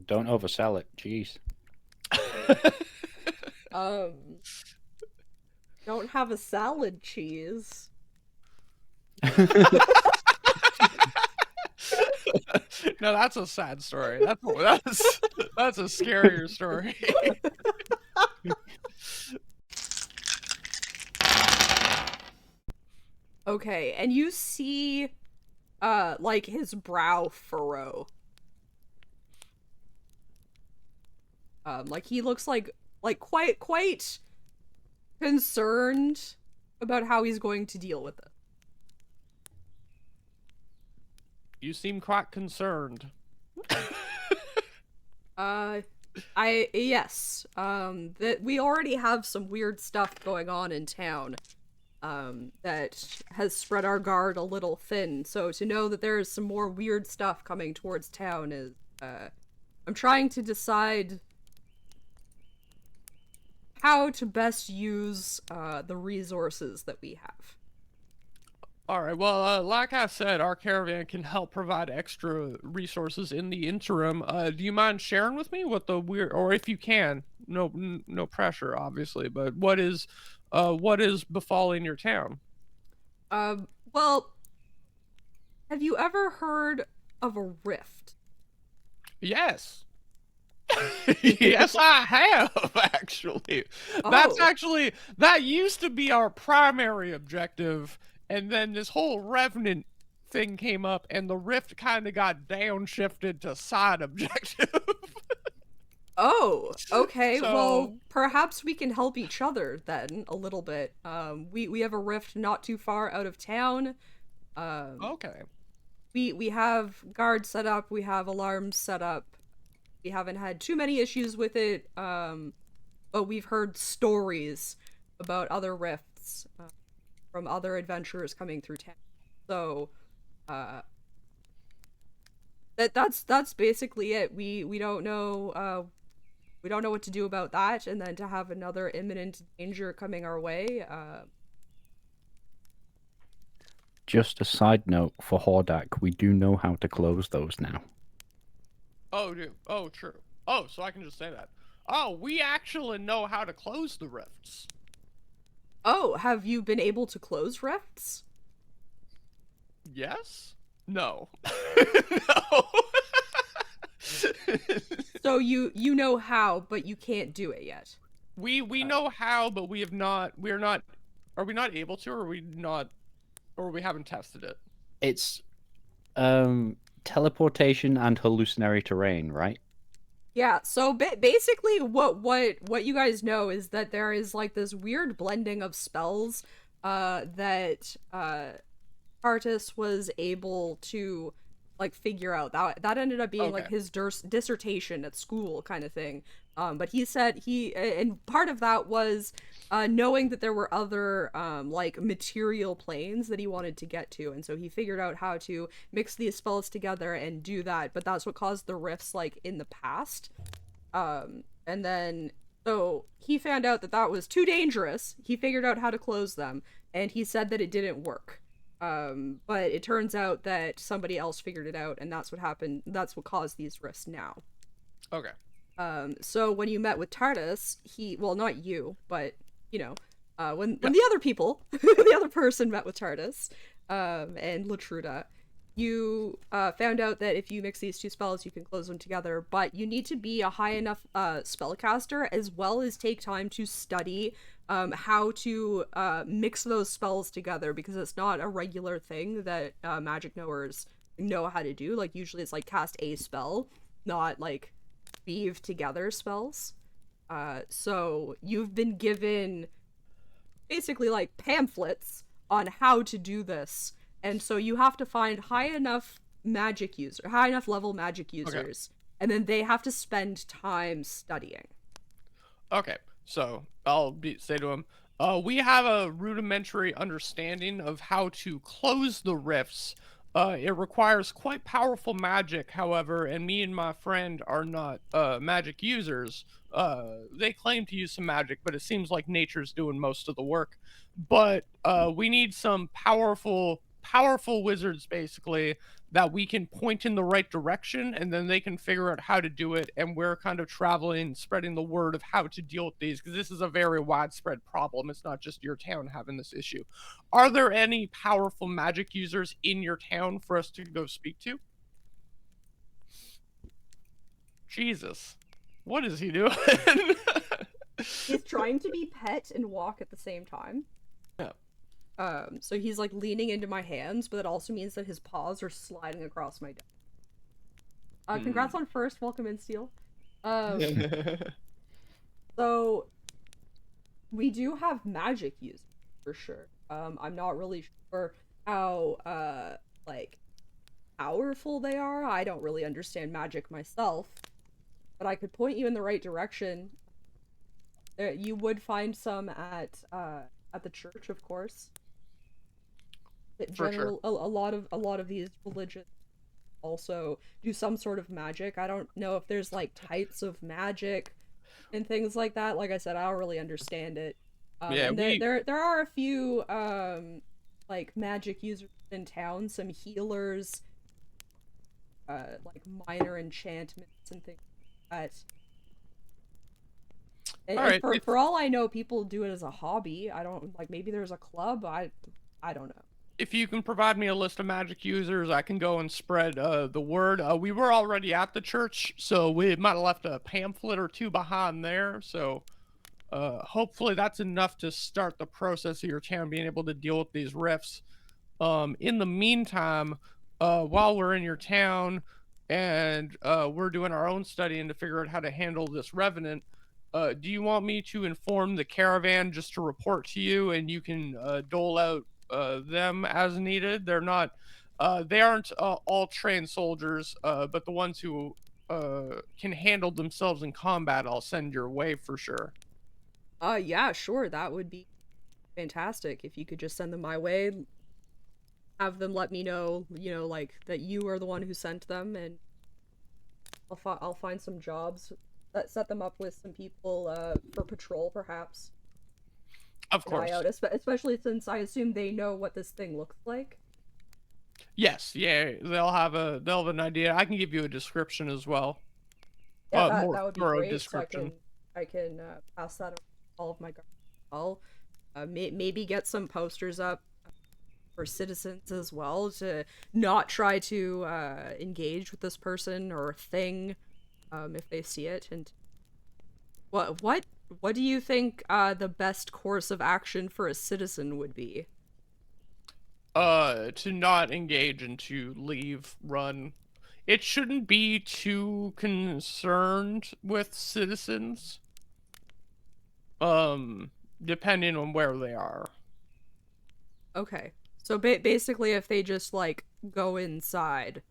Don't oversell it. Jeez. Don't have a salad cheese. No, that's a sad story. That's a scarier story. Okay, and you see like his brow furrow. Like he looks like quite concerned about how he's going to deal with it. You seem quite concerned. Yes. That we already have some weird stuff going on in town. That has spread our guard a little thin. So to know that there is some more weird stuff coming towards town is, I'm trying to decide how to best use, the resources that we have. Alright, well, like I said, our caravan can help provide extra resources in the interim. Do you mind sharing with me what the weird, or if you can, no pressure, obviously, but what is befalling your town? Well, have you ever heard of a rift? Yes. Yes, I have, actually. Oh. That used to be our primary objective, and then this whole Revenant thing came up, and the rift kind of got downshifted to side objective. Oh, okay. So, Well, perhaps we can help each other then a little bit. We have a rift not too far out of town. Um, okay. we have guards set up. We have alarms set up. We haven't had too many issues with it. But we've heard stories about other rifts, from other adventurers coming through town. So, uh, that's basically it. We don't know. We don't know what to do about that, and then to have another imminent danger coming our way. Just a side note for Hordak, we do know how to close those now. Oh, dude. Oh, true. Oh, so I can just say that. Oh, we actually know how to close the rifts. Oh, have you been able to close rifts? Yes? No. No. So you know how, but you can't do it yet. We know how, but we're not, are we not able to, or are we not, or we haven't tested it? It's teleportation and hallucinatory terrain, right? Yeah, so basically what you guys know is that there is like this weird blending of spells that Artis was able to like figure out. That ended up being like Okay. his dissertation at school kind of thing. But he said and part of that was knowing that there were other like material planes that he wanted to get to, and so he figured out how to mix these spells together and do that. But that's what caused the rifts like in the past. And then so he found out that that was too dangerous. He figured out how to close them, and he said that it didn't work. But it turns out that somebody else figured it out, and that's what happened. That's what caused these rifts now. Okay. So when you met with Tardis, well, not you, but you know, when Yeah. the other people, the other person met with Tardis, and Latruda, you found out that if you mix these two spells, you can close them together. But you need to be a high enough spellcaster, as well as take time to study how to mix those spells together, because it's not a regular thing that magic knowers know how to do. Like usually, it's like cast a spell, not like weave together spells. So you've been given basically like pamphlets on how to do this, and so you have to find high enough level magic users, and then they have to spend time studying. Okay. So say to him, we have a rudimentary understanding of how to close the rifts. It requires quite powerful magic, however, and me and my friend are not magic users. They claim to use some magic, but it seems like nature's doing most of the work. But we need some powerful powerful wizards basically that we can point in the right direction, and then they can figure out how to do it, and we're kind of traveling, spreading the word of how to deal with these, because this is a very widespread problem. It's not just your town having this issue. Are there any powerful magic users in your town for us to go speak to? Jesus, what is he doing? He's trying to be pet and walk at the same time. Yeah. So he's like leaning into my hands, but that also means that his paws are sliding across my desk. Congrats on first, welcome in, Steel. So we do have magic users for sure. I'm not really sure how like powerful they are. I don't really understand magic myself, but I could point you in the right direction. You would find some at the church, of course. For sure. A lot of these religions also do some sort of magic. I don't know if there's like types of magic and things like that. Like I said, I don't really understand it. Yeah, and there are a few like magic users in town, some healers, like minor enchantments and things like that. And for all I know, people do it as a hobby. I don't like, maybe there's a club. I don't know. If you can provide me a list of magic users, I can go and spread the word. We were already at the church, so we might have left a pamphlet or two behind there. So hopefully that's enough to start the process of your town being able to deal with these rifts. In the meantime, while we're in your town and we're doing our own studying to figure out how to handle this revenant, do you want me to inform the caravan just to report to you, and you can dole out them as needed? They're not they aren't all trained soldiers, but the ones who can handle themselves in combat I'll send your way for sure. Yeah, sure, that would be fantastic if you could just send them my way. Have them let me know, like that you are the one who sent them, and I'll find some jobs that set them up with some people for patrol, perhaps. Of course. Out, especially since I assume they know what this thing looks like. Yes, yeah, they'll have an idea. I can give you a description as well. Yeah, that would be thorough great. description. So I can pass that on to all of my guards as well. Maybe get some posters up for citizens as well to not try to engage with this person or thing if they see it. And what do you think the best course of action for a citizen would be? To not engage and to leave, run. It shouldn't be too concerned with citizens. Depending on where they are. Okay. So basically if they just like go inside.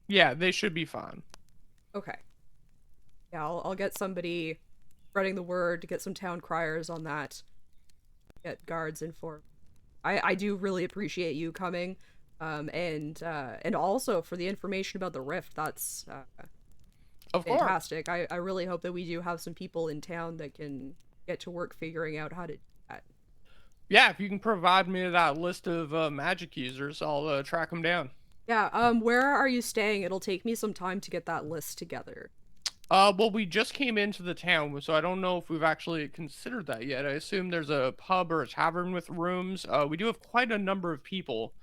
Yeah, they should be fine. Okay. Yeah, I'll get somebody spreading the word to get some town criers on that. Get guards informed. I do really appreciate you coming, and also for the information about the rift. That's of fantastic. Course. I really hope that we do have some people in town that can get to work figuring out how to do that. Yeah, if you can provide me that list of magic users, I'll track them down. Yeah. Where are you staying? It'll take me some time to get that list together. Well, we just came into the town, so I don't know if we've actually considered that yet. I assume there's a pub or a tavern with rooms. We do have quite a number of people,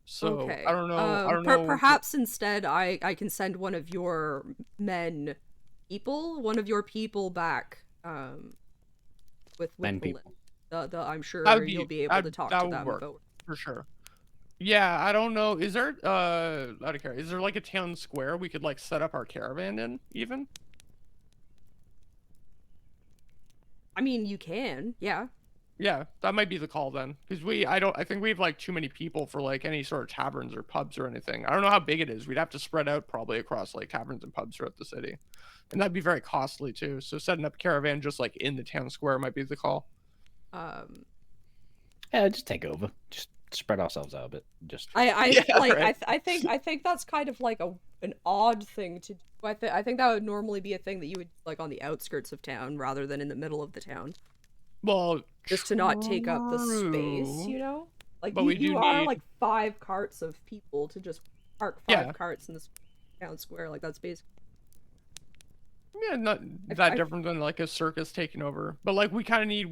so okay. I don't know. I don't know. Perhaps instead, I can send one of your people back. With men the people. I'm sure you'll be able to talk to them about for sure. Yeah, I don't know. Is there out of care? Is there like a town square we could like set up our caravan in even? I mean, you can, yeah. Yeah, that might be the call then, because I think we have like too many people for like any sort of taverns or pubs or anything. I don't know how big it is. We'd have to spread out probably across like taverns and pubs throughout the city, and that'd be very costly too. So setting up a caravan just like in the town square might be the call. Yeah, just take over. Just spread ourselves out a bit. Just I think that's kind of like an odd thing to do. I think that would normally be a thing that you would like on the outskirts of town rather than in the middle of the town. Well, just to not take up the space, you know? Like But we do you are need- like 5 carts of people to just park 5 carts in this town square. Like that's basically. Yeah, not that different than like a circus taking over. But like we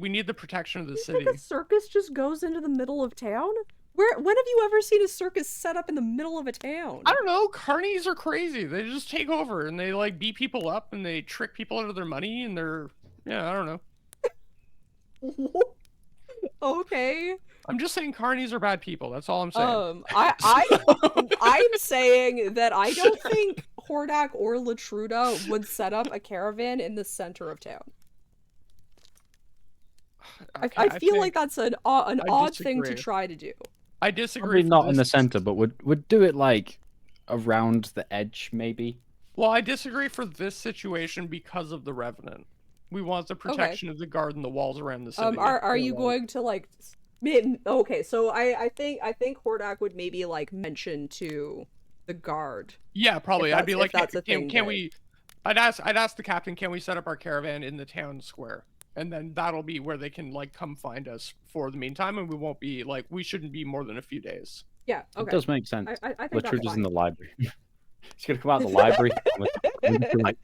need the protection of the city. Think a circus just goes into the middle of town? When have you ever seen a circus set up in the middle of a town? I don't know. Carnies are crazy. They just take over and they like beat people up and they trick people out of their money and I don't know. Okay. I'm just saying carnies are bad people. That's all I'm saying. I'm saying that I don't think Hordak or Latruda would set up a caravan in the center of town. Okay, I feel like that's an odd thing to disagree. try to do. I disagree. Probably for not in the this. center, but would do it like around the edge, maybe. Well, I disagree for this situation because of the Revenant. We want the protection of the guard and the walls around the city. Are you going to like? Okay, so I think Hordak would maybe like mention to the guard. Yeah, probably. I'd be like, that's a thing. Can we? I'd ask the captain, can we set up our caravan in the town square? And then that'll be where they can like come find us for the meantime, and we won't be like we shouldn't be more than a few days. Yeah, okay. It does make sense. I think that's Latruda's fine. in the library. He's gonna come out of the library. Like,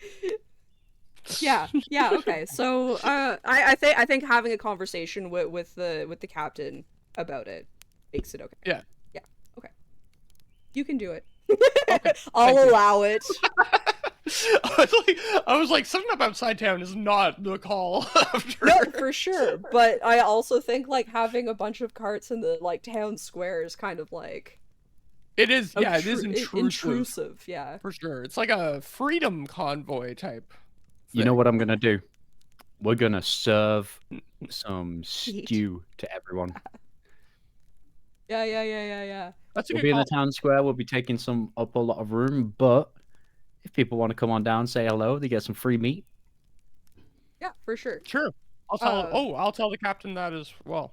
Yeah, okay. So I think having a conversation with the captain about it makes it okay. Yeah. Okay. You can do it. Okay, I'll allow it. I was like, setting up outside town is not the call. After. No, for sure. But I also think like having a bunch of carts in the like town square is kind of like It is. Yeah, it is intrusive. Yeah. For sure. It's like a freedom convoy type. you know what I'm gonna do? We're gonna serve some stew to everyone. Yeah. That's a We'll good be in call. the town square. We'll be taking up a lot of room, but if people want to come on down, say hello, they get some free meat. Yeah, for sure. Sure. I'll tell the captain that as well.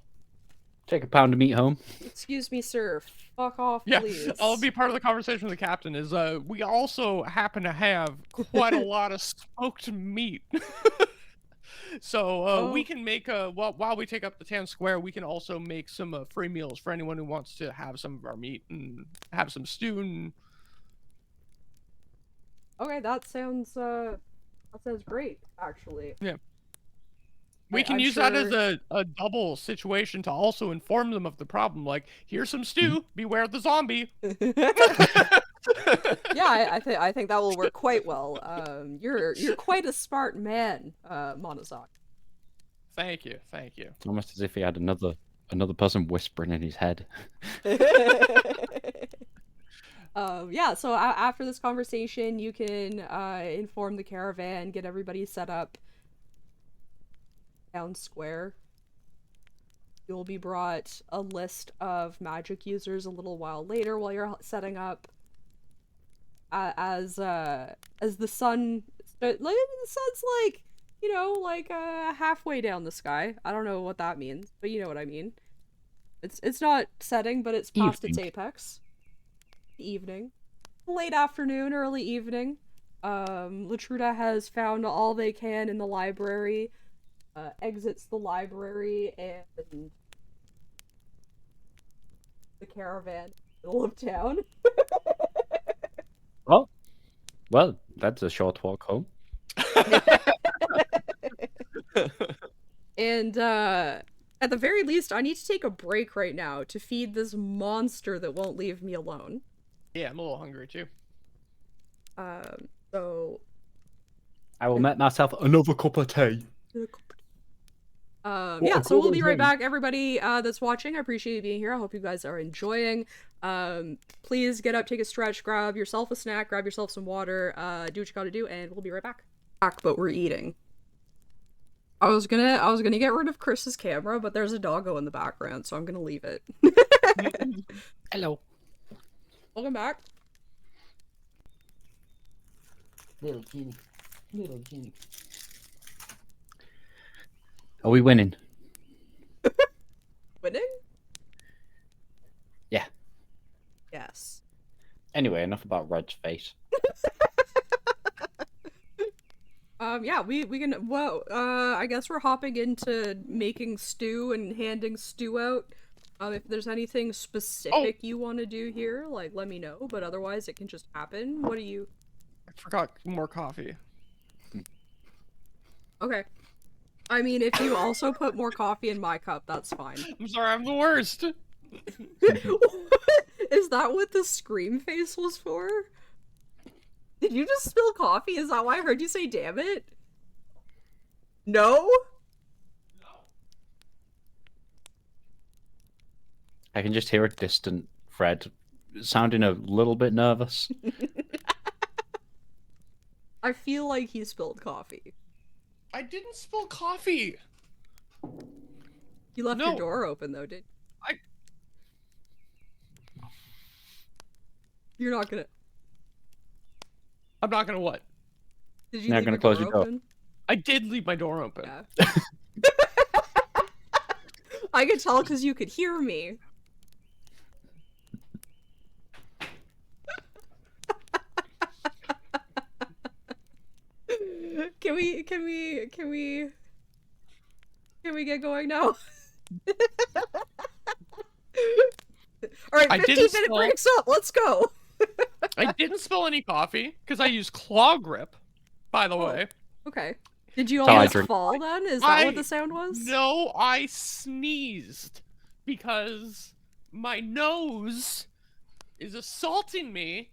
Take a pound of meat home. Excuse me, sir. Fuck off, Yeah, please. I'll be part of the conversation with the captain. Is we also happen to have quite a lot of smoked meat, so we can make while we take up the town square, we can also make some free meals for anyone who wants to have some of our meat and have some stew. And... Okay, that sounds great, actually. Yeah. We can I'm use that sure- as a double situation to also inform them of the problem. Like, here's some stew. Beware the zombie. Yeah, I think that will work quite well. You're quite a smart man, Monozak. Thank you. Almost as if he had another person whispering in his head. Yeah. So after this conversation, you can inform the caravan, get everybody set up. Town square. You'll be brought a list of magic users a little while later while you're setting up. As the sun, the sun's like, halfway down the sky. I don't know what that means, but you know what I mean. It's not setting, but it's past its apex. Evening, late afternoon, early evening. Latruda has found all they can in the library. Exits the library and the caravan in the middle of town. Well, that's a short walk home. And at the very least, I need to take a break right now to feed this monster that won't leave me alone. Yeah, I'm a little hungry too. So I will make myself another cup of tea. yeah, so we'll be right back, everybody that's watching. I appreciate you being here. I hope you guys are enjoying. Please get up, take a stretch, grab yourself a snack, grab yourself some water, do what you gotta do, and we'll be right back. But we're eating. I was gonna get rid of Chris's camera, but there's a doggo in the background, so I'm gonna leave it. Hello. Welcome back. Little Ginny. Are we winning? Winning? Yeah. Yes. Anyway, enough about Red's face. Yeah, we can, well, I guess we're hopping into making stew and handing stew out. If there's anything specific you want to do here, like let me know. But otherwise, it can just happen. What do you? I forgot more coffee. Okay. I mean, if you also put more coffee in my cup, that's fine. I'm sorry, I'm the worst. Is that what the scream face was for? Did you just spill coffee? Is that why I heard you say damn it? No? I can just hear a distant Fred sounding a little bit nervous. I feel like he spilled coffee. I didn't spill coffee. You left your door open though, did I? You're not gonna. I'm not gonna what? Did you Not leave gonna your close door your door. open? I did leave my door open. Yeah. I could tell because you could hear me. Can we get going now? All right, 15-minute breaks up. Let's go. I didn't spill any coffee because I used claw grip. By the way. Okay. Did you That's how I almost drink. fall then? Is that what the sound was? No, I sneezed because my nose is assaulting me.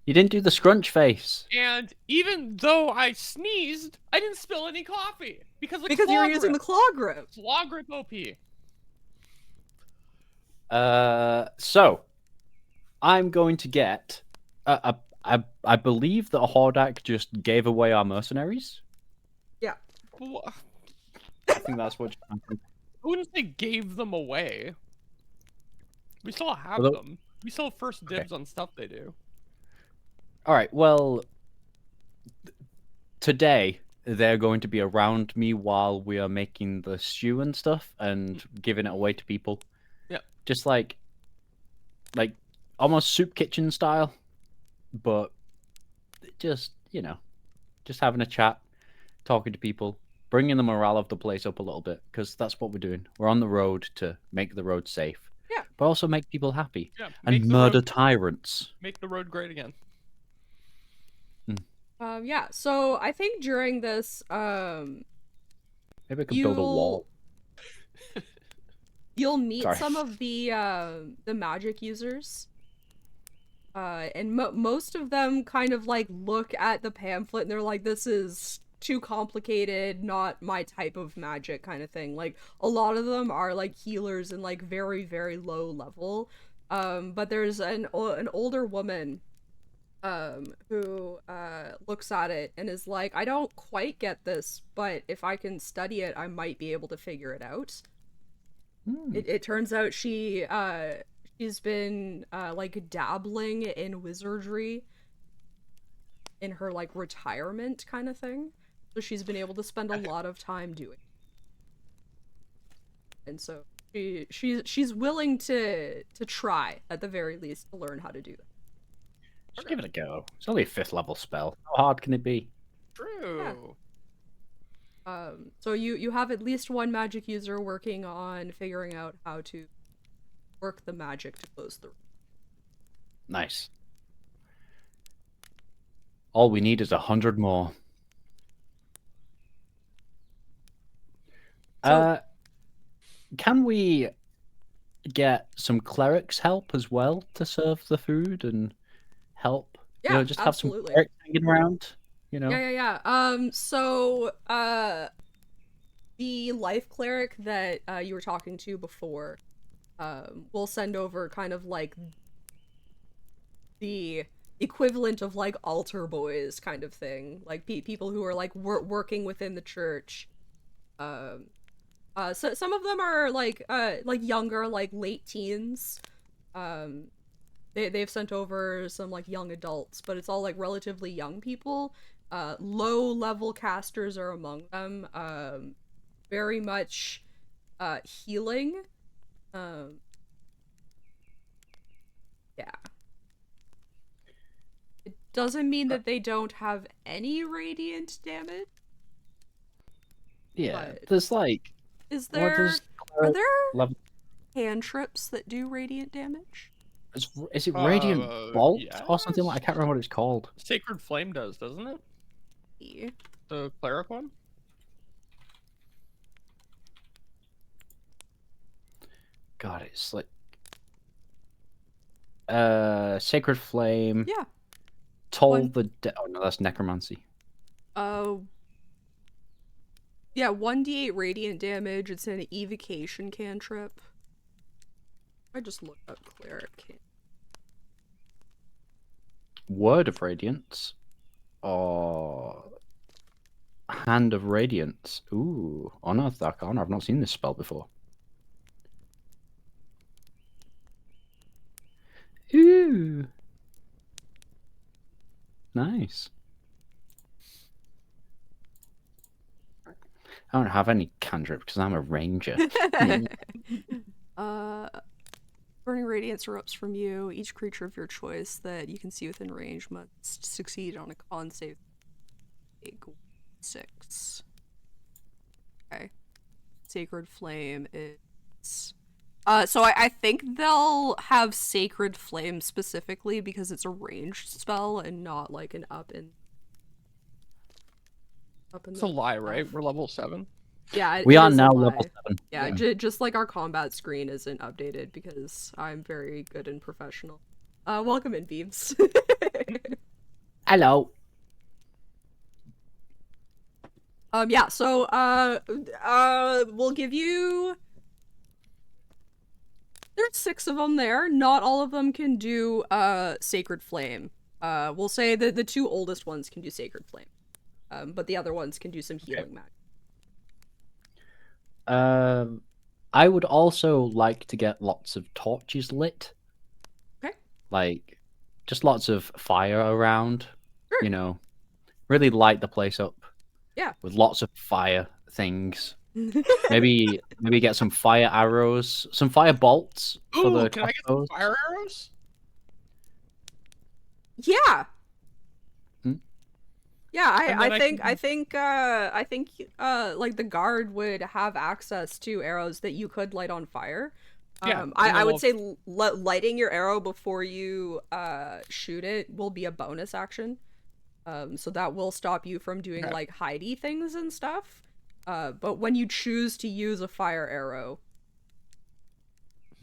You didn't do the scrunch face. And even though I sneezed, I didn't spill any coffee because you were using the claw grip. Claw grip OP. So I'm going to get. I believe that Hordak just gave away our mercenaries. Yeah. I think that's what. I wouldn't say gave them away. We still have Well, them. We still have first dibs on stuff they do. All right. Well, today they're going to be around me while we are making the stew and stuff and giving it away to people. Yeah. Just like almost soup kitchen style, but just just having a chat, talking to people, bringing the morale of the place up a little bit because that's what we're doing. We're on the road to make the road safe. Yeah. But also make people happy. Yeah. And murder tyrants. Make the road great again. Yeah, so I think during this, Maybe I could build a wall. You'll meet Sorry. some of the magic users. And most of them kind of like look at the pamphlet and they're like, this is too complicated, not my type of magic kind of thing. Like a lot of them are like healers and like very, very low level. But there's an older woman who looks at it and is like, I don't quite get this, but if I can study it, I might be able to figure it out. It turns out she's been like dabbling in wizardry in her like retirement kind of thing, so she's been able to spend a lot of time doing it. And so she's willing to try at the very least to learn how to do that. Just give it a go. It's only a 5th level spell. How hard can it be? True. Yeah. So you have at least one magic user working on figuring out how to work the magic to close the room. Nice. All we need is 100 more. Can we get some clerics help as well to serve the food and help? Yeah, just absolutely. have some clerics hanging around. Yeah. So the life cleric that you were talking to before, we'll send over kind of like the equivalent of like altar boys kind of thing, like people who are like working within the church. So some of them are like younger, like late teens. They've sent over some like young adults, but it's all like relatively young people. Low level casters are among them. Very much healing. Yeah. It doesn't mean that they don't have any radiant damage. Yeah, But there's like... Is what there... does Are there... level... cantrips that do radiant damage. Is it Radiant Bolt or something yes. like? I can't remember what it's called. Sacred Flame does, doesn't it? Yeah. The cleric one? God, it's like Sacred Flame. Yeah. Toll the oh no, that's Necromancy. Yeah, 1d8 radiant damage. It's an evocation cantrip. I just looked up cleric. Word of Radiance. Or Hand of Radiance. Ooh, Unearthed Arcana. I've not seen this spell before. Ooh. Nice. I don't have any cantrip because I'm a ranger. Burning radiance erupts from you. Each creature of your choice that you can see within range must succeed on a con save. 6. Okay. Sacred Flame is... so I think they'll have Sacred Flame specifically because it's a ranged spell and not like an up in It's a lie, right? We're level 7. Yeah, we it are is a now lie. level 7. Yeah, just like our combat screen isn't updated because I'm very good and professional. Welcome in, Beebs. Hello. Yeah, so, we'll give you... There's 6 of them there. Not all of them can do, Sacred Flame. We'll say that the 2 oldest ones can do Sacred Flame. But the other ones can do some healing magic. I would also like to get lots of torches lit. Okay. Like, just lots of fire around. Sure. You know, really light the place up. Yeah. With lots of fire things. maybe get some fire arrows, some fire bolts for the can I get some fire arrows? Yeah. Hmm? Yeah, I think like the guard would have access to arrows that you could light on fire. Yeah, I would say lighting your arrow before you shoot it will be a bonus action. So that will stop you from doing like hidey things and stuff. But when you choose to use a fire arrow.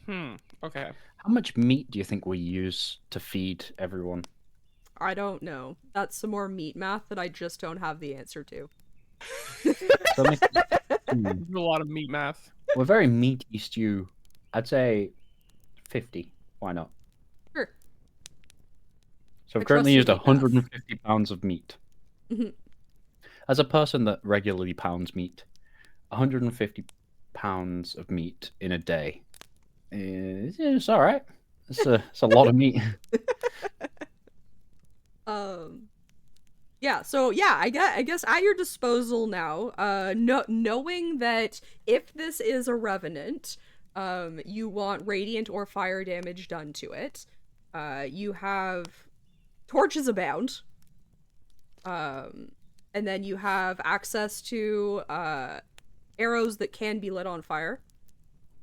Okay. How much meat do you think we use to feed everyone? I don't know. That's some more meat math that I just don't have the answer to. There's a lot of meat math. We're very meaty stew. I'd say 50. Why not? Sure. So I've currently used 150 pounds of meat. As a person that regularly pounds meat, 150 pounds of meat in a day it's all right. It's a lot of meat. Yeah, so yeah, I guess at your disposal now, knowing that if this is a revenant, you want radiant or fire damage done to it. You have torches abound. And then you have access to arrows that can be lit on fire.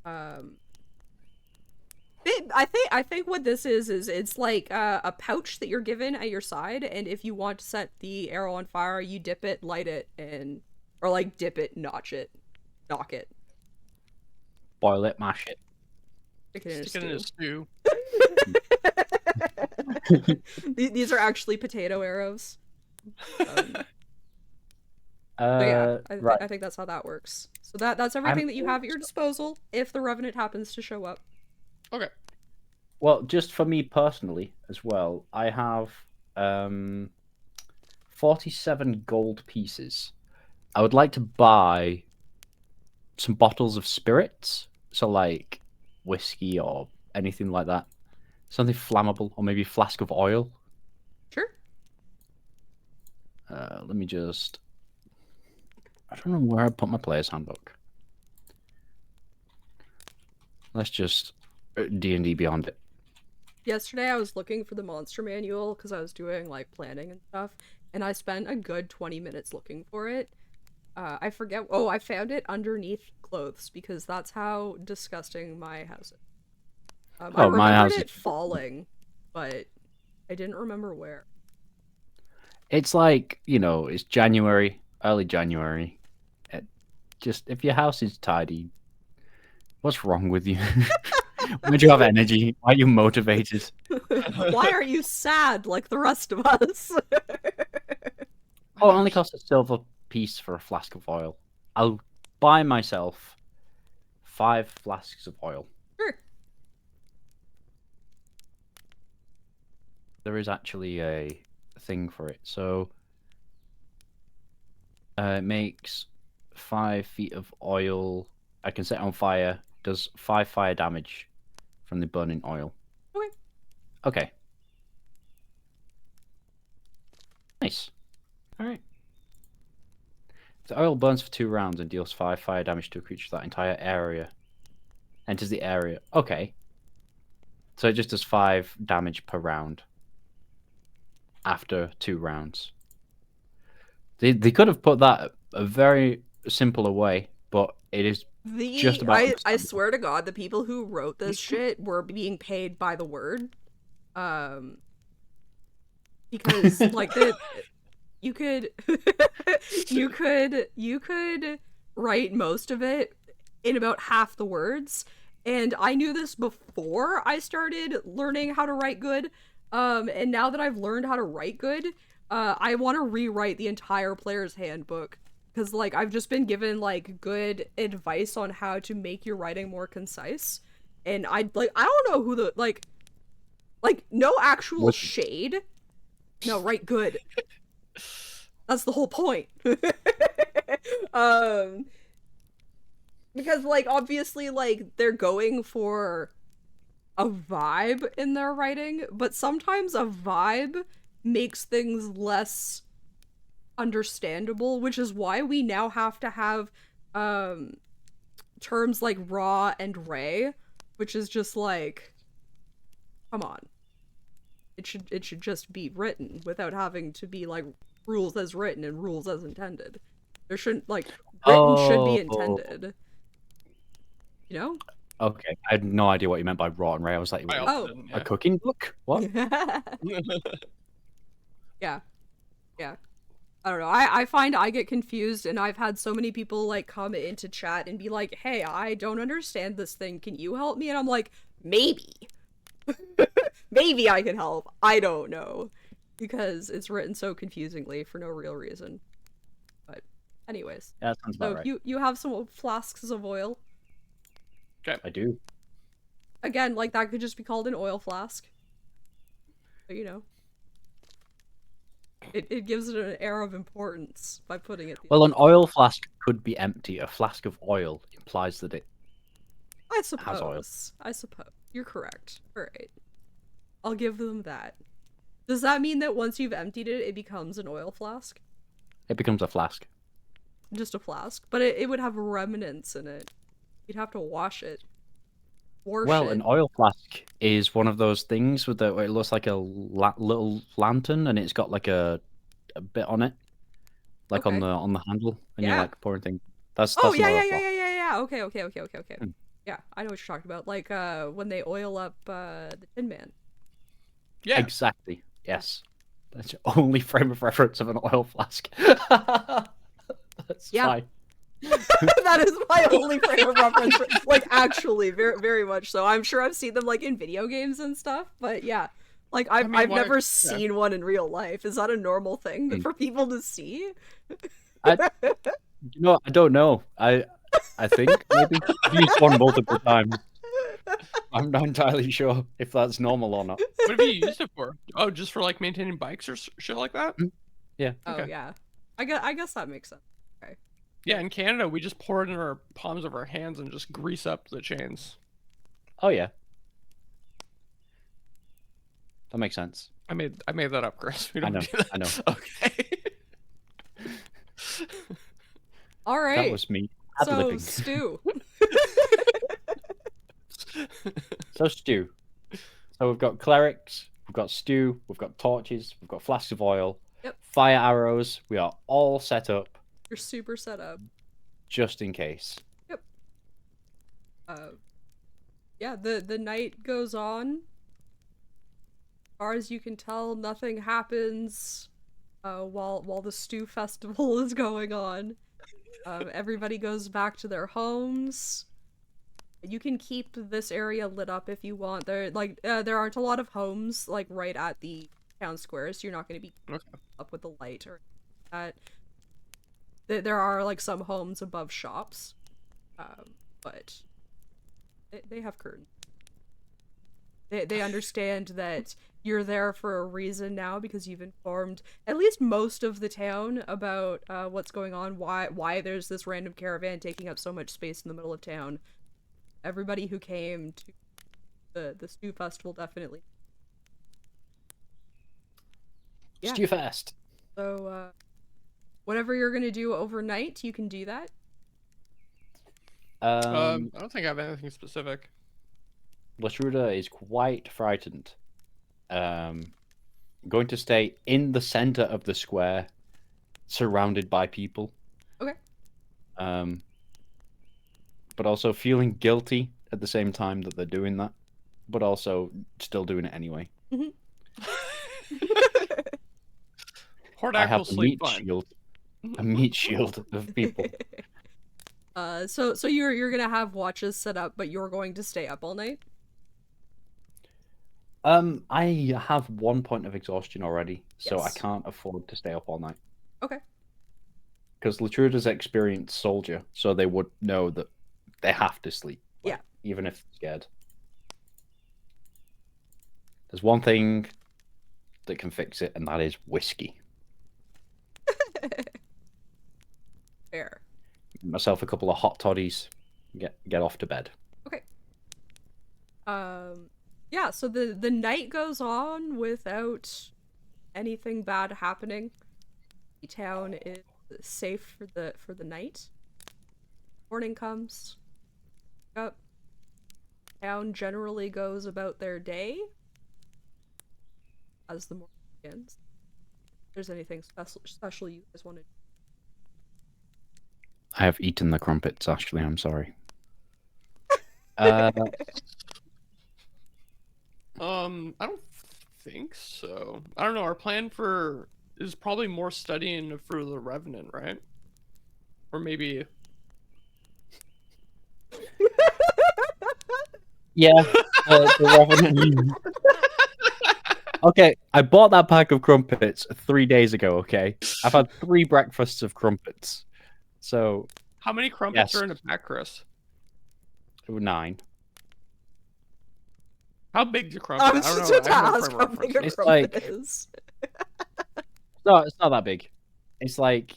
I think what this is it's like a pouch that you're given at your side, and if you want to set the arrow on fire, you dip it, light it, or like dip it, knock it. Boil it, mash it. Stick it in a stew. These are actually potato arrows. Yeah, I think that's how that works. So that's everything that you have at your disposal if the revenant happens to show up. Okay. Well, just for me personally as well, I have 47 gold pieces. I would like to buy some bottles of spirits, so like whiskey or anything like that. Something flammable, or maybe a flask of oil. Sure. Let me just... I don't know where I put my player's handbook. Let's just D&D Beyond it. Yesterday I was looking for the monster manual because I was doing like planning and stuff, and I spent a good 20 minutes looking for it. I forget. Oh, I found it underneath clothes because that's how disgusting my house is. I Oh, my remembered house it is... falling, but I didn't remember where. It's like, it's January, early January. It just, if your house is tidy, what's wrong with you? Why do you have energy? Why are you motivated? Why are you sad like the rest of us? Oh, it only costs a silver piece for a flask of oil. I'll buy myself 5 flasks of oil. Sure. There is actually a thing for it. So it makes 5 feet of oil. I can set on fire. Does 5 fire damage from the burning oil. Okay. Okay. Nice. All right. The oil burns for 2 rounds and deals 5 fire damage to a creature. That entire area enters the area. Okay. So it just does 5 damage per round after 2 rounds. They could have put that a very simpler way, but it is just about I understandable. swear to God, the people who wrote this shit were being paid by the word. Because like you could you could write most of it in about half the words, and I knew this before I started learning how to write good. And now that I've learned how to write good, I want to rewrite the entire player's handbook because like I've just been given like good advice on how to make your writing more concise, and I don't know who the like no actual shade. No, write good. That's the whole point. Because like obviously like they're going for a vibe in their writing, but sometimes a vibe makes things less understandable, which is why we now have to have terms like raw and ray, which is just like, come on. It should just be written without having to be like rules as written and rules as intended. There shouldn't like written should be intended. You know? Okay, I had no idea what you meant by raw and ray. I was like, Oh. a cooking book? What? Yeah. Yeah. I don't know. I find I get confused, and I've had so many people like come into chat and be like, hey, I don't understand this thing. Can you help me? And I'm like, maybe. Maybe I can help. I don't know. Because it's written so confusingly for no real reason. But anyways. Yeah, that sounds about right. You have some flasks of oil. Okay. I do. Again, like that could just be called an oil flask. But you know. It gives it an air of importance by putting it. Well, an oil flask could be empty. A flask of oil implies that it I suppose. has oil. I suppose. You're correct. Alright. I'll give them that. Does that mean that once you've emptied it, it becomes an oil flask? It becomes a flask. Just a flask. But it would have remnants in it. You'd have to wash it. An oil flask is one of those things with where it looks like a little lantern, and it's got like a bit on it, like Okay. on the handle, and you're Yeah. like pouring things. That's Oh, an yeah, oil yeah, flask. yeah. Okay. Hmm. Yeah, I know what you're talking about. Like, when they oil up, the Tin Man. Yeah. Exactly. Yes. That's your only frame of reference of an oil flask. That's Yeah. fine. That is my only frame of reference. Like, actually, very, very much so. I'm sure I've seen them, like, in video games and stuff, but yeah. Like, I've never seen one in real life. Is that a normal thing for people to see? I don't know. I think maybe I've used one multiple times. I'm not entirely sure if that's normal or not. What have you used it for? Oh, just for like maintaining bikes or shit like that? Yeah. Oh, Okay. yeah. I guess that makes sense. Okay. Yeah, in Canada, we just pour it in our palms of our hands and just grease up the chains. Oh yeah. That makes sense. I made that up, Chris. We I don't know. do that. I know. Okay. All right. That was me. So, Ad-libbing. Stu. So Stu. So we've got clerics, we've got stew, we've got torches, we've got flasks of oil, Yep. fire arrows. We are all set up. You're super set up. just in case. Yep. Yeah, the night goes on. As far as you can tell, nothing happens while the stew festival is going on. Everybody goes back to their homes. You can keep this area lit up if you want. There aren't a lot of homes like right at the town square, so you're not going to be up with the light or that. There are like some homes above shops, but they have curtains. They understand that you're there for a reason now because you've informed at least most of the town about what's going on, why there's this random caravan taking up so much space in the middle of town. Everybody who came to the stew festival definitely. Yeah. Stew fest. So whatever you're gonna do overnight, you can do that. I don't think I have anything specific. Latruda is quite frightened. Going to stay in the center of the square, surrounded by people. Okay. But also feeling guilty at the same time that they're doing that, but also still doing it anyway. Mm-hmm. I have a meat fine. shield. A meat shield of people. So you're gonna have watches set up, but you're going to stay up all night? I have 1 point of exhaustion already, so I Yes. can't afford to stay up all night. Okay. Because Latruda's an experienced soldier, so they would know that they have to sleep. Yeah. Even if they're scared. There's one thing that can fix it, and that is whiskey. Fair. Get myself a couple of hot toddies, get off to bed. Okay. Yeah, so the night goes on without anything bad happening. The town is safe for the night. Morning comes. Up. Town generally goes about their day as the morning begins. If there's anything special you guys want to do. I have eaten the crumpets, actually, I'm sorry. Uh, I don't think so. I don't know. Our plan is probably more studying for the Revenant, right? Or maybe. yeah, the Revenant. Okay, I bought that pack of crumpets 3 days ago, okay? I've had 3 breakfasts of crumpets. So, How many crumpets Yes. are in a pack, Chris? 9. How big's a I crumpet? was I don't just know. about to I have no ask frame how of big reference. a It's crumpet like- is. No, it's not that big. It's like,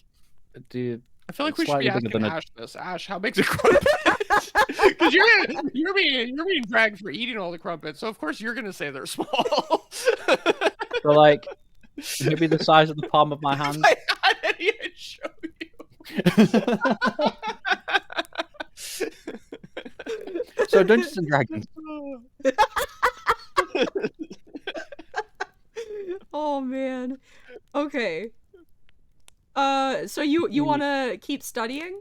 dude, I feel like It's we should be slightly bigger asking than a- Ash this. Ash, how big's a crumpet? Because you're being dragged for eating all the crumpets, so of course you're gonna say they're small. so like, maybe the size of the palm of my hand. I didn't even show you. So Dungeons and Dragons. Oh man. Okay. So you want to keep studying?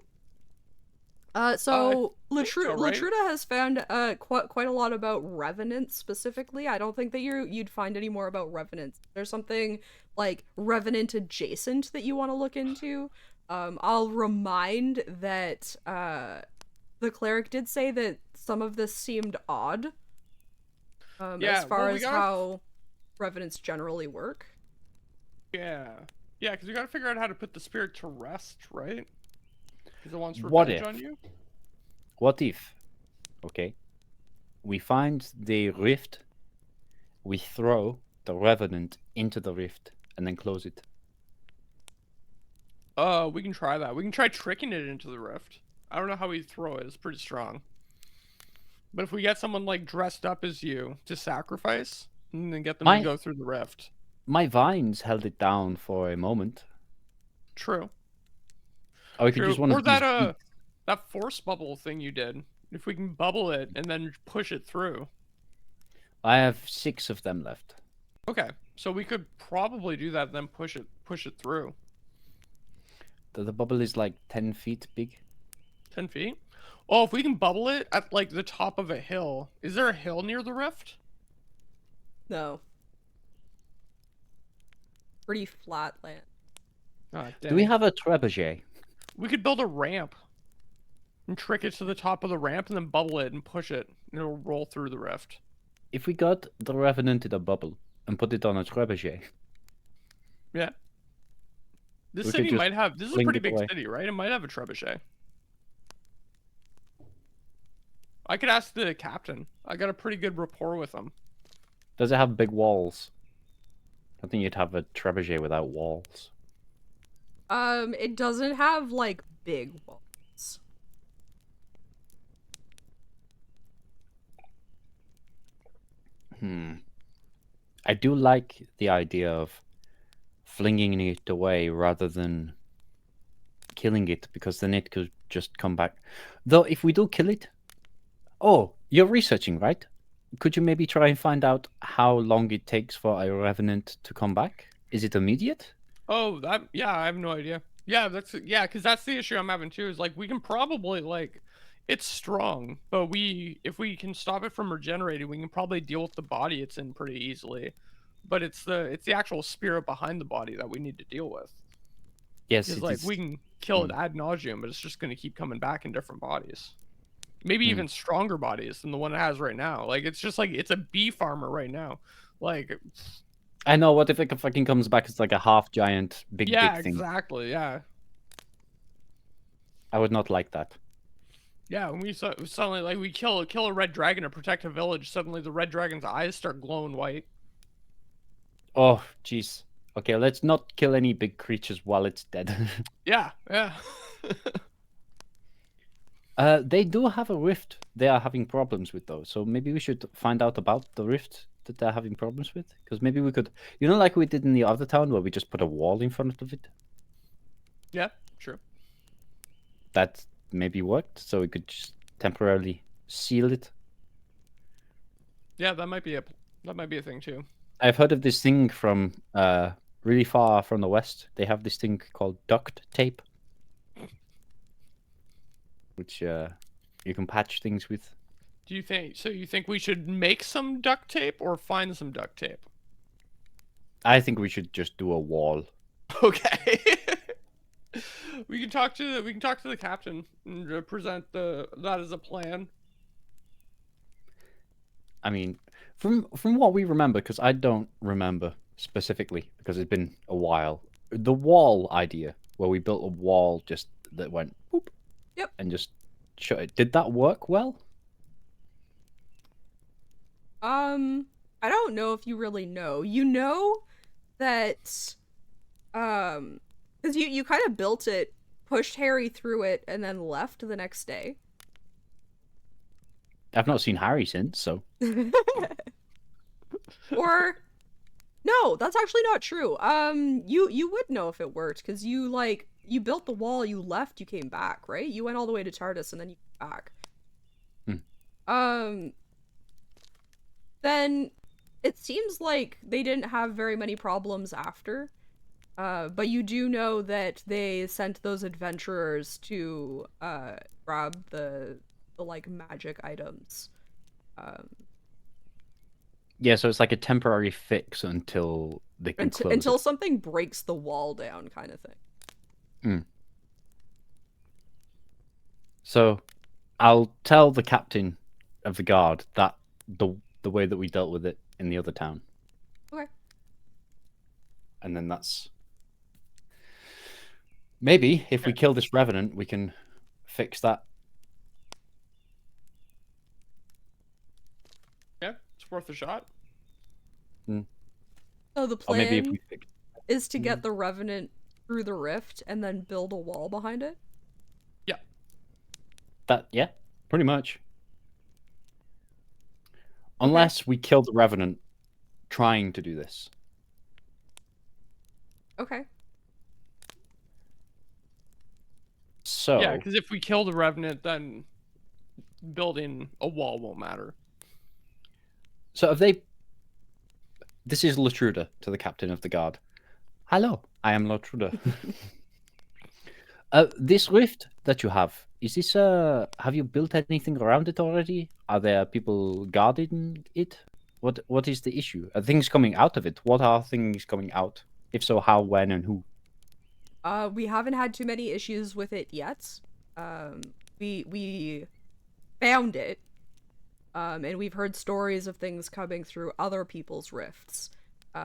So think so, right? Latruda has found quite a lot about revenants specifically. I don't think that you'd find any more about revenants. There's something like revenant adjacent that you want to look into. I'll remind that the cleric did say that some of this seemed odd. Yeah, As far well, we as gotta- how revenants generally work. Yeah, because we gotta figure out how to put the spirit to rest, right? Because it wants What revenge if? on you. What if, okay, we find the rift, we throw the Revenant into the rift, and then close it? We can try that. We can try tricking it into the rift. I don't know how we throw it. It's pretty strong. But if we get someone like dressed up as you to sacrifice, and then get them My- to go through the rift. My vines held it down for a moment. True. Or we could True. use one Or of these. that force bubble thing you did. If we can bubble it and then push it through. I have 6 of them left. Okay, so we could probably do that, and then push it through. The bubble is like 10 feet big. 10 feet? Oh, if we can bubble it at like the top of a hill. Is there a hill near the rift? No. Pretty flat land. Oh, Do we dang. have a trebuchet? We could build a ramp and trick it to the top of the ramp and then bubble it and push it and it'll roll through the rift. If we got the revenant in a bubble and put it on a trebuchet, Yeah. This We could city just might have, this is a fling pretty it big away. city, right? It might have a trebuchet. I could ask the captain. I got a pretty good rapport with him. does it have big walls? I think you'd have a trebuchet without walls. It doesn't have like big walls. I do like the idea of flinging it away rather than killing it, because then it could just come back. Though, if we do kill it... Oh, you're researching, right? Could you maybe try and find out how long it takes for a revenant to come back? Is it immediate? Oh, that, yeah, I have no idea. Yeah, because that's the issue I'm having too, is like we can probably like it's strong, but if we can stop it from regenerating, we can probably deal with the body it's in pretty easily. But it's the actual spirit behind the body that we need to deal with. Yes, Because it like is. we can kill it ad nauseum, but it's just gonna keep coming back in different bodies. Maybe even stronger bodies than the one it has right now. Like it's just like it's a bee farmer right now. Like I know, what if it fucking comes back as like a half giant big yeah, dick thing? exactly, yeah. I would not like that. Yeah, when we suddenly like we kill a red dragon to protect a village, suddenly the red dragon's eyes start glowing white. Oh, jeez. Okay, let's not kill any big creatures while it's dead. Yeah, yeah. They do have a rift they are having problems with, though. So maybe we should find out about the rift that they're having problems with. Because maybe we could... You know, like we did in the other town where we just put a wall in front of it? Yeah, true. That maybe worked, so we could just temporarily seal it. Yeah, that might be a thing too. I've heard of this thing from really far from the west. They have this thing called duct tape, which you can patch things with. Do you think we should make some duct tape or find some duct tape? I think we should just do a wall. Okay. We can talk to the captain and present that as a plan. I mean, from what we remember, because I don't remember specifically because it's been a while. The wall idea, where we built a wall just that went boop, Yep. and just shut it. Did that work well? I don't know if you really know. You know that, because you kind of built it, pushed Harry through it, and then left the next day. I've not seen Harry since, so Or no, that's actually not true. You would know if it worked because you built the wall, you left, you came back, right? You went all the way to TARDIS and then you came back. Then it seems like they didn't have very many problems after. But you do know that they sent those adventurers to grab the like magic items. yeah. So it's like a temporary fix until they can close Until it. something breaks the wall down, kind of thing. So I'll tell the captain of the guard that the way that we dealt with it in the other town. Okay. And then that's... Maybe if we kill this revenant, we can fix that. Yeah, it's worth a shot. So the Or maybe if plan we fix... is to get the Revenant through the rift and then build a wall behind it? Yeah. that, yeah, pretty much. Unless we kill the revenant trying to do this. Okay. So Yeah, because if we kill the revenant, then building a wall won't matter. So if they... This is Latruda to the captain of the guard. Hello, I am Latruda. This rift that you have, is this have you built anything around it already? Are there people guarding it? What is the issue? Are things coming out of it? What are things coming out? If so, how, when, and who? We haven't had too many issues with it yet. We found it, and we've heard stories of things coming through other people's rifts.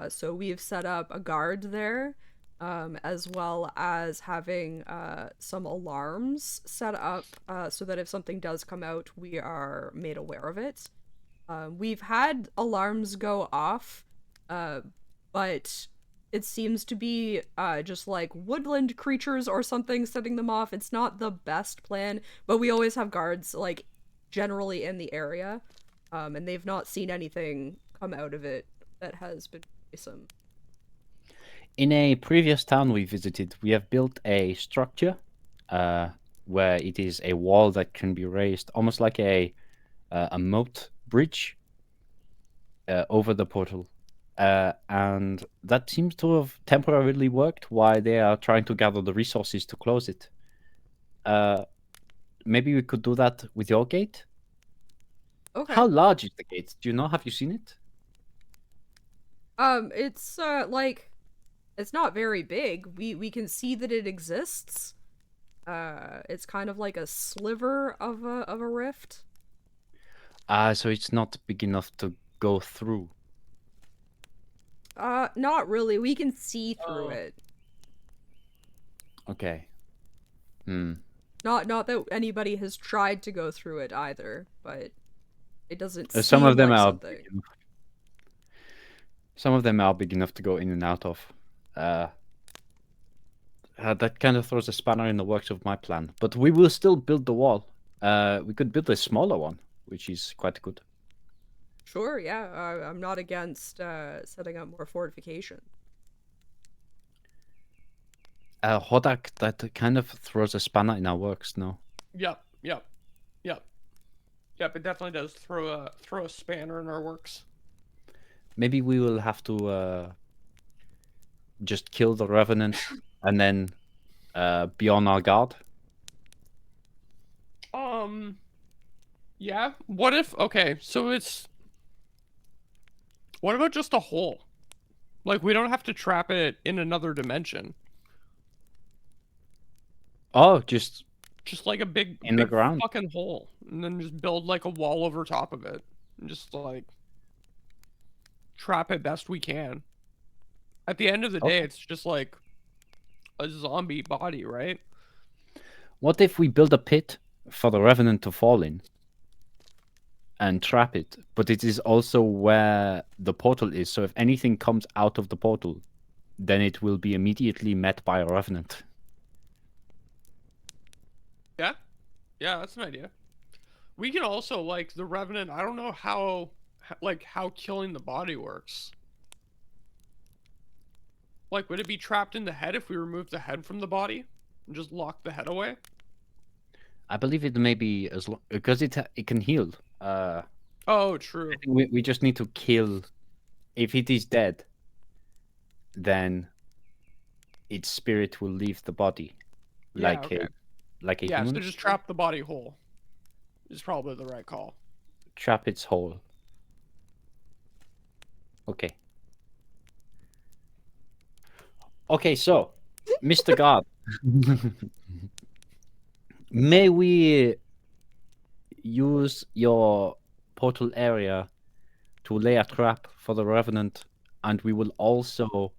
So we've set up a guard there, as well as having some alarms set up so that if something does come out, we are made aware of it. We've had alarms go off, but it seems to be just like woodland creatures or something setting them off. It's not the best plan, but we always have guards like generally in the area, and they've not seen anything come out of it that has been worrisome. In a previous town we visited, we have built a structure where it is a wall that can be raised, almost like a moat bridge over the portal. And that seems to have temporarily worked while they are trying to gather the resources to close it. Maybe we could do that with your gate? Okay. How large is the gate? Do you know? Have you seen it? It's like it's not very big. We can see that it exists. It's kind of like a sliver of a rift. So it's not big enough to go through. Not really. We can see through Oh. it. Okay. Not that anybody has tried to go through it either, but it doesn't seem Some of them like are something. big enough. Some of them are big enough to go in and out of. That kind of throws a spanner in the works of my plan. But we will still build the wall. We could build a smaller one, which is quite good. Sure, yeah. I'm not against setting up more fortification. Hodak, that kind of throws a spanner in our works, no? Yep. It definitely does throw a spanner in our works. Maybe we will have to just kill the Revenant and then be on our guard. Yeah. What if? Okay, so it's. What about just a hole? Like we don't have to trap it in another dimension. Oh, just Just like a big in the ground. fucking hole, and then just build like a wall over top of it, and just like trap it best we can. At the end of the day, Okay. it's just like a zombie body, right? What if we build a pit for the Revenant to fall in and trap it? But it is also where the portal is, so if anything comes out of the portal, then it will be immediately met by a Revenant. Yeah, that's an idea. We can also like the Revenant. I don't know how killing the body works. Like, would it be trapped in the head if we remove the head from the body and just lock the head away? I believe it may be as long because it can heal. Oh, true. I think we just need to kill. If it is dead, then its spirit will leave the body, Yeah, like okay. like a Yeah, so human. just trap the body whole is probably the right call. Trap its hole. Okay. Okay, so, Mr. God, may we use your portal area to lay a trap for the Revenant, and we will also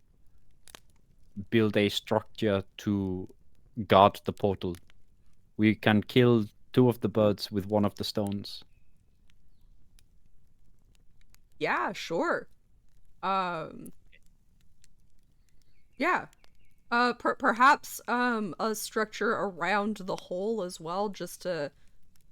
build a structure to guard the portal. We can kill 2 of the birds with 1 of the stones. Yeah, sure. Yeah. Perhaps a structure around the hole as well, just to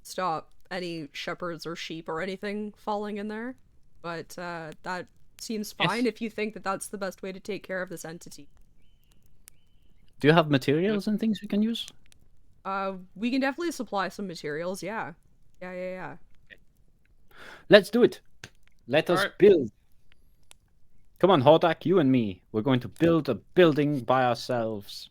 stop any shepherds or sheep or anything falling in there. But that seems fine Yes. if you think that that's the best way to take care of this entity. Do you have materials and things we can use? We can definitely supply some materials, yeah. Yeah. Let's do it. Let us Alright. build. Come on, Hordak, you and me. We're going to build a building by ourselves.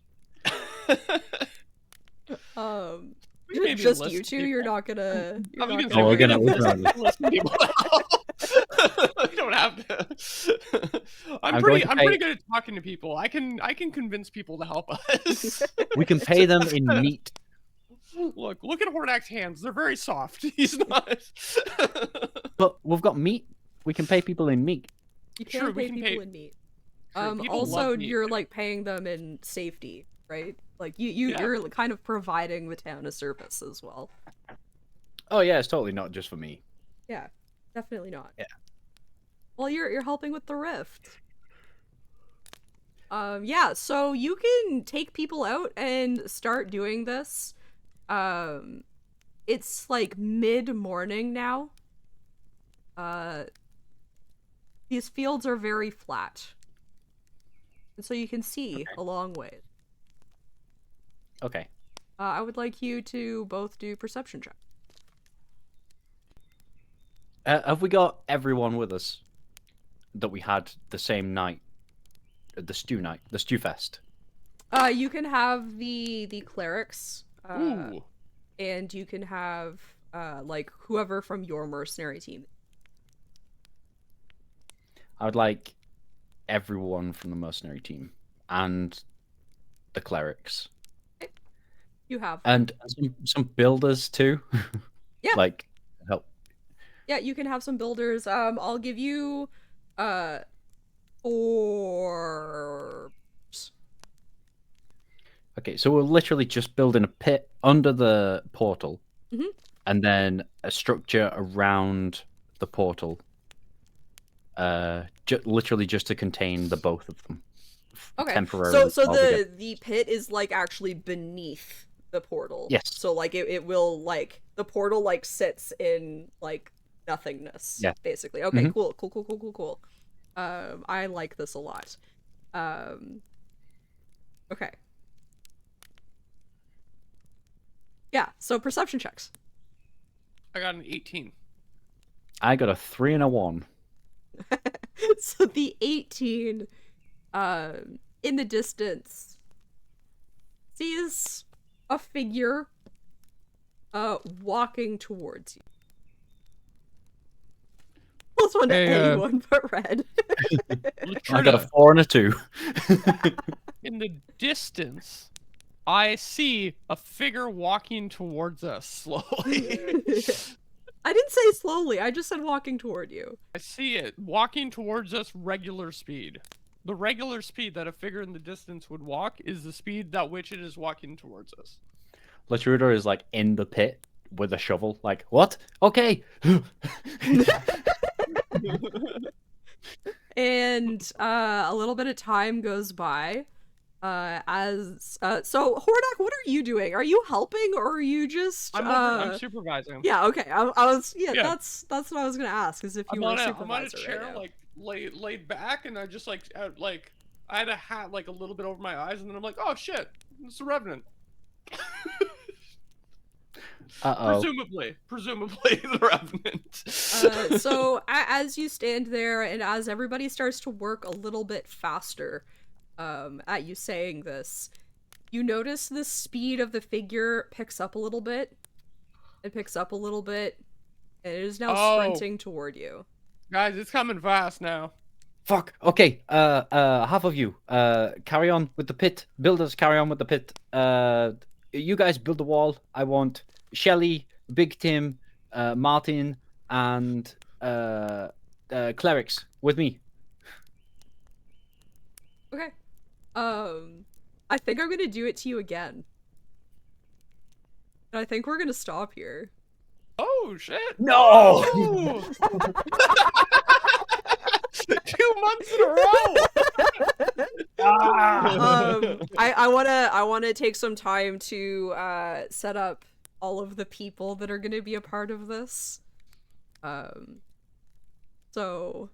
maybe just enlist you two. people. You're not gonna. You're I'm not gonna gonna say Oh, we're we can gonna- enlist people. You don't have to. I'm I'm going pretty. to I'm pay- pretty good at talking to people. I can convince people to help us. We can pay them in meat. Look at Hornak's hands. They're very soft. He's not. But we've got meat. We can pay people in meat. You True, can't we pay can people pay- in meat. True, people Also, love meat. you're like paying them in safety, right? Like Yeah. you're kind of providing the town a service as well. Oh yeah, it's totally not just for me. Yeah, definitely not. Yeah. Well, you're helping with the rift. Yeah, so you can take people out and start doing this. It's like mid-morning now. These fields are very flat. And so you can see a long way. Okay. I would like you to both do perception check. Have we got everyone with us that we had the same night, the stew fest? You can have the clerics. Ooh. And you can have like whoever from your mercenary team. I would like everyone from the mercenary team and the clerics You have. and some builders too. Yeah. Like help. Yeah, you can have some builders. I'll give you 4. Okay, so we're literally just building a pit under the portal, Mhm. and then a structure around the portal. Literally just to contain the both of them. Okay. Temporarily. So while we get- the pit is like actually beneath the portal. Yes. So like it will like the portal like sits in like nothingness. Yeah. Basically. Okay. Mhm. Cool. I like this a lot. Okay. Yeah. So perception checks. I got an 18. I got a 3 and a 1. So the 18 in the distance sees a figure walking towards you. Plus one to Hey, anyone but red. I got a Latrina, 4 and a 2. in the distance, I see a figure walking towards us slowly. I didn't say slowly, I just said walking toward you. I see it walking towards us regular speed. The regular speed that a figure in the distance would walk is the speed that which it is walking towards us. Latruda is like in the pit with a shovel. Like, what? Okay. And a little bit of time goes by. So Hordak, what are you doing? Are you helping or are you just I'm supervising. Yeah, okay. I was Yeah. that's what I was gonna ask, is if you I'm were on a a supervisor chair, right now. like laid back, and I just like I had a hat like a little bit over my eyes, and then I'm like, oh shit, it's the Revenant. Uh-oh. Presumably the Revenant. So as you stand there and as everybody starts to work a little bit faster at you saying this, you notice the speed of the figure picks up a little bit. It picks up a little bit, and it is now sprinting toward you. Guys, it's coming fast now. Fuck. Okay. Half of you, carry on with the pit. Builders, carry on with the pit. You guys build the wall. I want Shelly, Big Tim, Martin, and clerics with me. Okay. I think I'm gonna do it to you again. And I think we're gonna stop here. Oh shit! No. Ooh. 2 months in a row. I wanna take some time to set up all of the people that are gonna be a part of this. So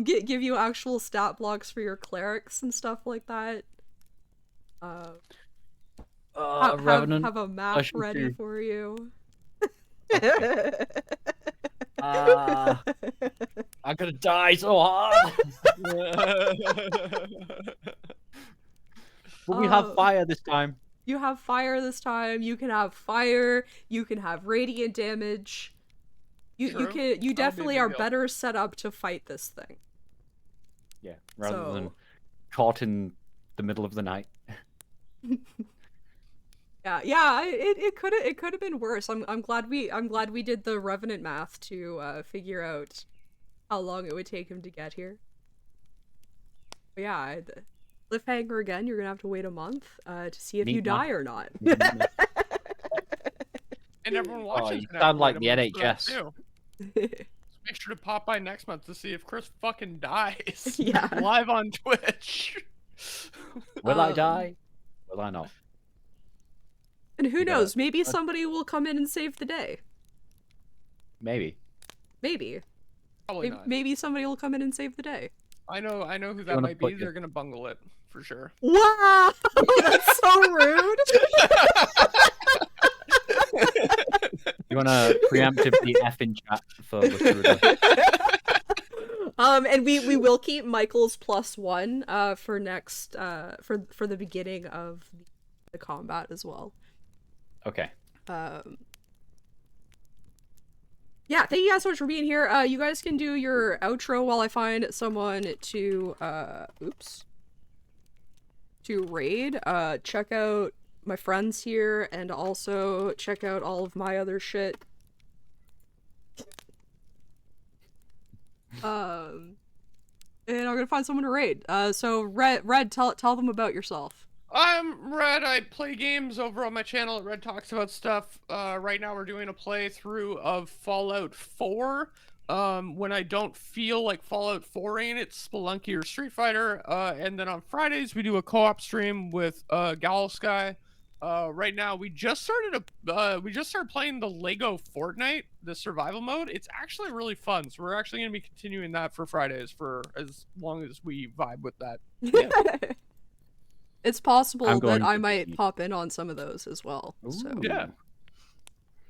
give you actual stat blocks for your clerics and stuff like that. Revenant. Have a map Question ready 2. for you. I'm gonna die so hard. But we have fire this time. You have fire this time. You can have fire. You can have radiant damage. You definitely are better set up to fight this thing. Yeah, rather than caught in the middle of the night. Yeah. It could have been worse. I'm glad we did the Revenant math to figure out how long it would take him to get here. But yeah, cliffhanger again. You're gonna have to wait a month to see if you die or not. And everyone watching. You sound like the NHS. So make sure to pop by next month to see if Chris fucking dies. Yeah. Live on Twitch. Will I die? Will I not? And who knows? Maybe somebody will come in and save the day. Maybe. Probably not. Maybe somebody will come in and save the day. I know who that might be. They're gonna bungle it for sure. Wow, that's so rude. You want to preemptively F in chat for Latruda? And we will keep Michael's +1 for next for the beginning of the combat as well. Okay. Yeah, thank you guys so much for being here. You guys can do your outro while I find someone to raid. Check out my friends here, and also check out all of my other shit. And I'm gonna find someone to raid. So Red, tell them about yourself. I'm Red. I play games over on my channel at Red Talks About Stuff. Right now we're doing a playthrough of Fallout 4. When I don't feel like Fallout 4 it's Spelunky or Street Fighter. And then on Fridays we do a co-op stream with Galsky. Right now we just started playing the Lego Fortnite, the survival mode. It's actually really fun, so we're actually going to be continuing that for Fridays for as long as we vibe with that. Yeah. It's possible that I might pop in on some of those as well. So yeah.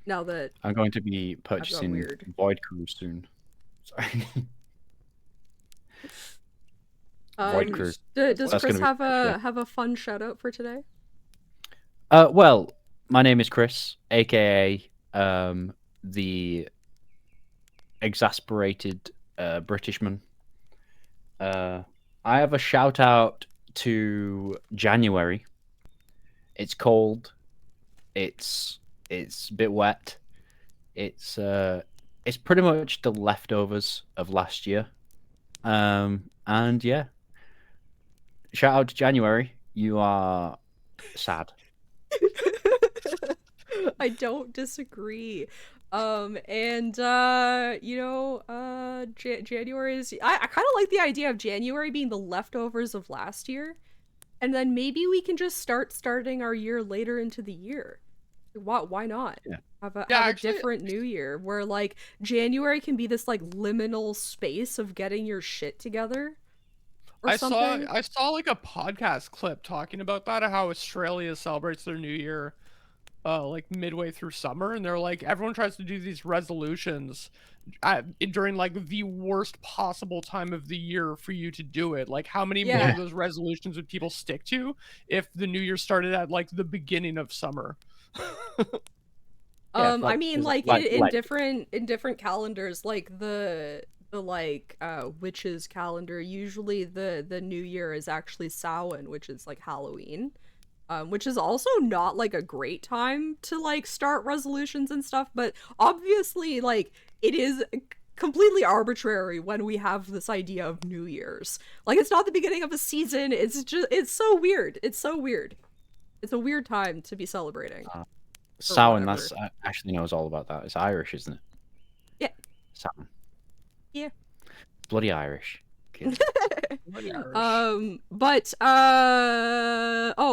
Now that I'm going to be purchasing Void Crew soon. Sorry. Void Crew. Does Chris have a fun shout out for today? Well, my name is Chris, aka the exasperated Britishman. I have a shout out to January. It's cold. It's a bit wet. It's pretty much the leftovers of last year. And yeah. Shout out to January. You are sad. I don't disagree. January is I kind of like the idea of January being the leftovers of last year, and then maybe we can just starting our year later into the year. Why not? Yeah. Have a different new year where like January can be this like liminal space of getting your shit together. I saw like a podcast clip talking about that, how Australia celebrates their new year like midway through summer, and they're like, everyone tries to do these resolutions during like the worst possible time of the year for you to do it. Like, how many more of those resolutions would people stick to if the new year started at like the beginning of summer? I mean, like in different calendars, like the witches calendar, usually the new year is actually Samhain, which is like Halloween. Which is also not like a great time to like start resolutions and stuff, but obviously like it is completely arbitrary when we have this idea of New Year's. Like, it's not the beginning of a season. It's so weird. It's a weird time to be celebrating. Samhain, I actually knows all about that. It's Irish, isn't it? Yeah. Samhain. Yeah. Bloody Irish.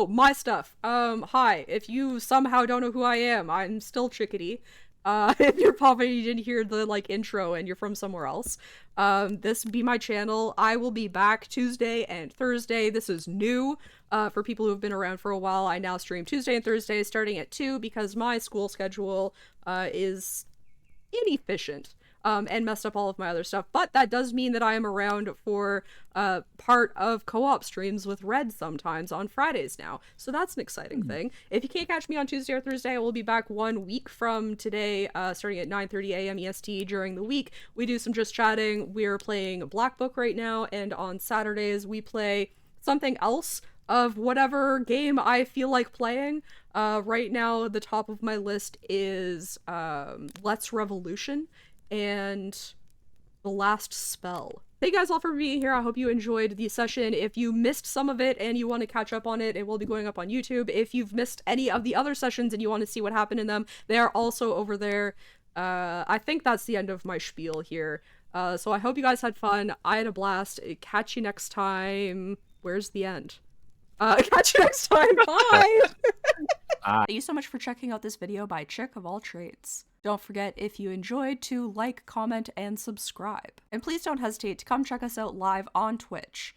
My stuff. Hi, if you somehow don't know who I am, I'm still Chickadee. If you're probably you didn't hear the like intro and you're from somewhere else, this be my channel. I will be back Tuesday and Thursday. This is new for people who have been around for a while. I now stream Tuesday and Thursday starting at 2 because my school schedule is inefficient. and messed up all of my other stuff. But that does mean that I am around for part of co-op streams with Red sometimes on Fridays now. So that's an exciting thing. If you can't catch me on Tuesday or Thursday, I will be back 1 week from today, starting at 9:30 a.m. EST during the week. We do some just chatting. We're playing Black Book right now, and on Saturdays we play something else of whatever game I feel like playing. Right now, the top of my list is Let's Revolution and The Last Spell. Thank you guys all for being here. I hope you enjoyed the session. If you missed some of it and you want to catch up on it, it will be going up on YouTube. If you've missed any of the other sessions and you want to see what happened in them, they are also over there. I think that's the end of my spiel here. So I hope you guys had fun. I had a blast. Catch you next time. Where's the end? Catch you next time. Bye! Thank you so much for checking out this video by Chick of All Trades. Don't forget, if you enjoyed, to like, comment, and subscribe. And please don't hesitate to come check us out live on Twitch.